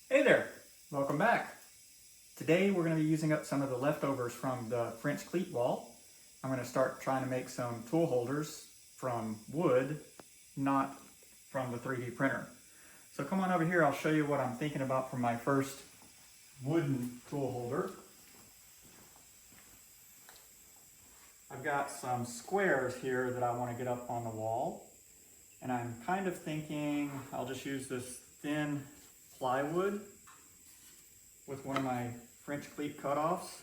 Hey there, welcome back. Today we're going to be using up some of the leftovers from the French cleat wall. I'm going to start trying to make some tool holders from wood, not from the 3D printer. So come on over here, I'll show you what I'm thinking about for my first wooden tool holder. I've got some squares here that I want to get up on the wall. And I'm kind of thinking I'll just use this thin plywood with one of my French cleat cutoffs.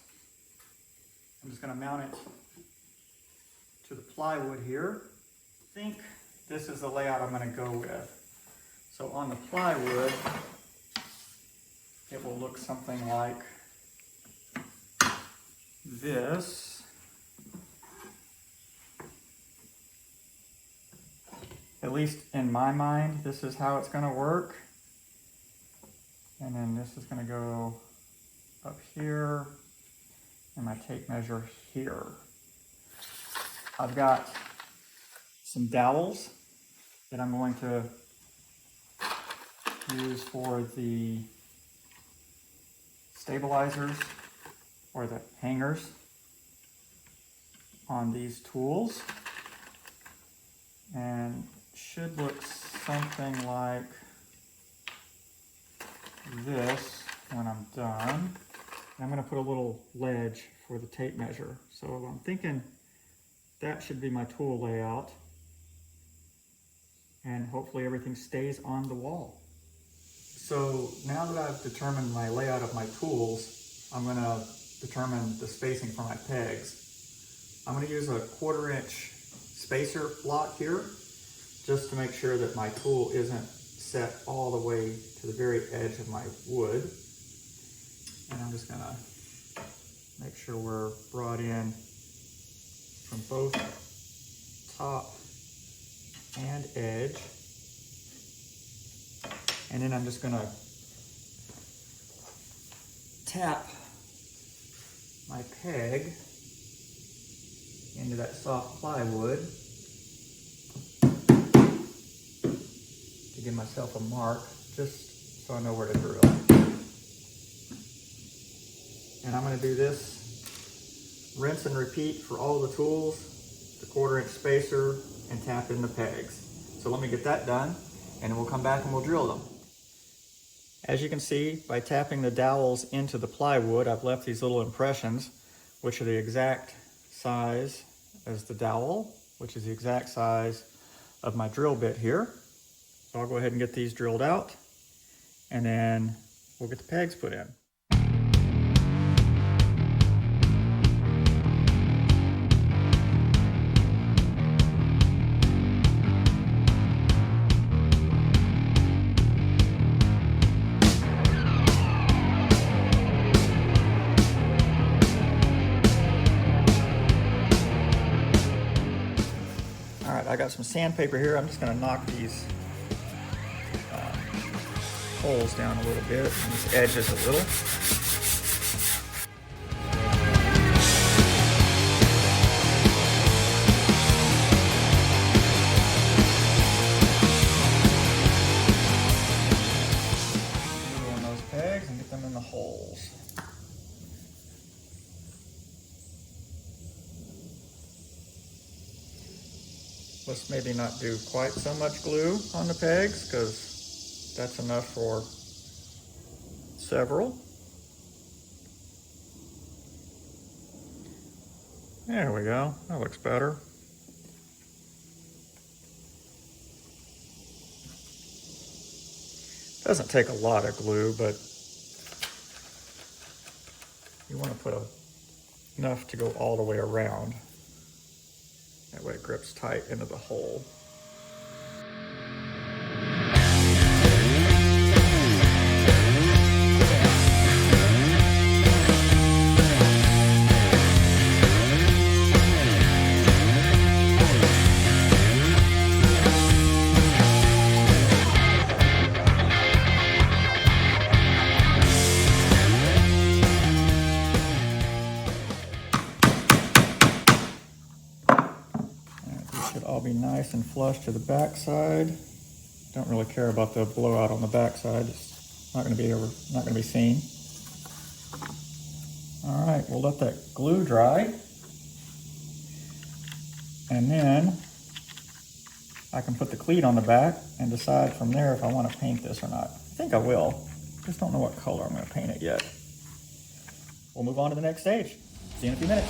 I'm just going to mount it to the plywood here. I think this is the layout I'm going to go with. So on the plywood, it will look something like this. At least in my mind, this is how it's going to work. And then this is going to go up here, and my tape measure here. I've got some dowels that I'm going to use for the stabilizers or the hangers on these tools. And should look something like this when I'm done. I'm going to put a little ledge for the tape measure. So I'm thinking that should be my tool layout, and hopefully everything stays on the wall. So now that I've determined my layout of my tools, I'm going to determine the spacing for my pegs. I'm going to use a 1/4 inch spacer block here, just to make sure that my tool isn't set all the way to the very edge of my wood. And I'm just gonna make sure we're brought in from both top and edge. And then I'm just gonna tap my peg into that soft plywood to give myself a mark, just so I know where to drill. And I'm going to do this, rinse and repeat for all the tools, the 1/4 inch spacer, and tap in the pegs. So let me get that done, and then we'll come back and we'll drill them. As you can see, by tapping the dowels into the plywood, I've left these little impressions, which are the exact size as the dowel, which is the exact size of my drill bit here. So I'll go ahead and get these drilled out, and then we'll get the pegs put in. All right, I got some sandpaper here. I'm just going to knock these holes down a little bit, and these edges a little. Glue on those pegs and get them in the holes. Let's maybe not do quite so much glue on the pegs, because that's enough for several. There we go, that looks better. Doesn't take a lot of glue, but you want to put enough to go all the way around. That way it grips tight into the hole. nice and flush to the back side. Don't really care about the blowout on the back side. It's not going to be seen. All right, we'll let that glue dry. And then I can put the cleat on the back and decide from there if I want to paint this or not. I think I will. Just don't know what color I'm going to paint it yet. We'll move on to the next stage. See you in a few minutes.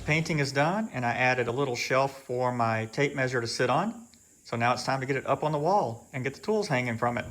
Painting is done, and I added a little shelf for my tape measure to sit on. So now it's time to get it up on the wall and get the tools hanging from it.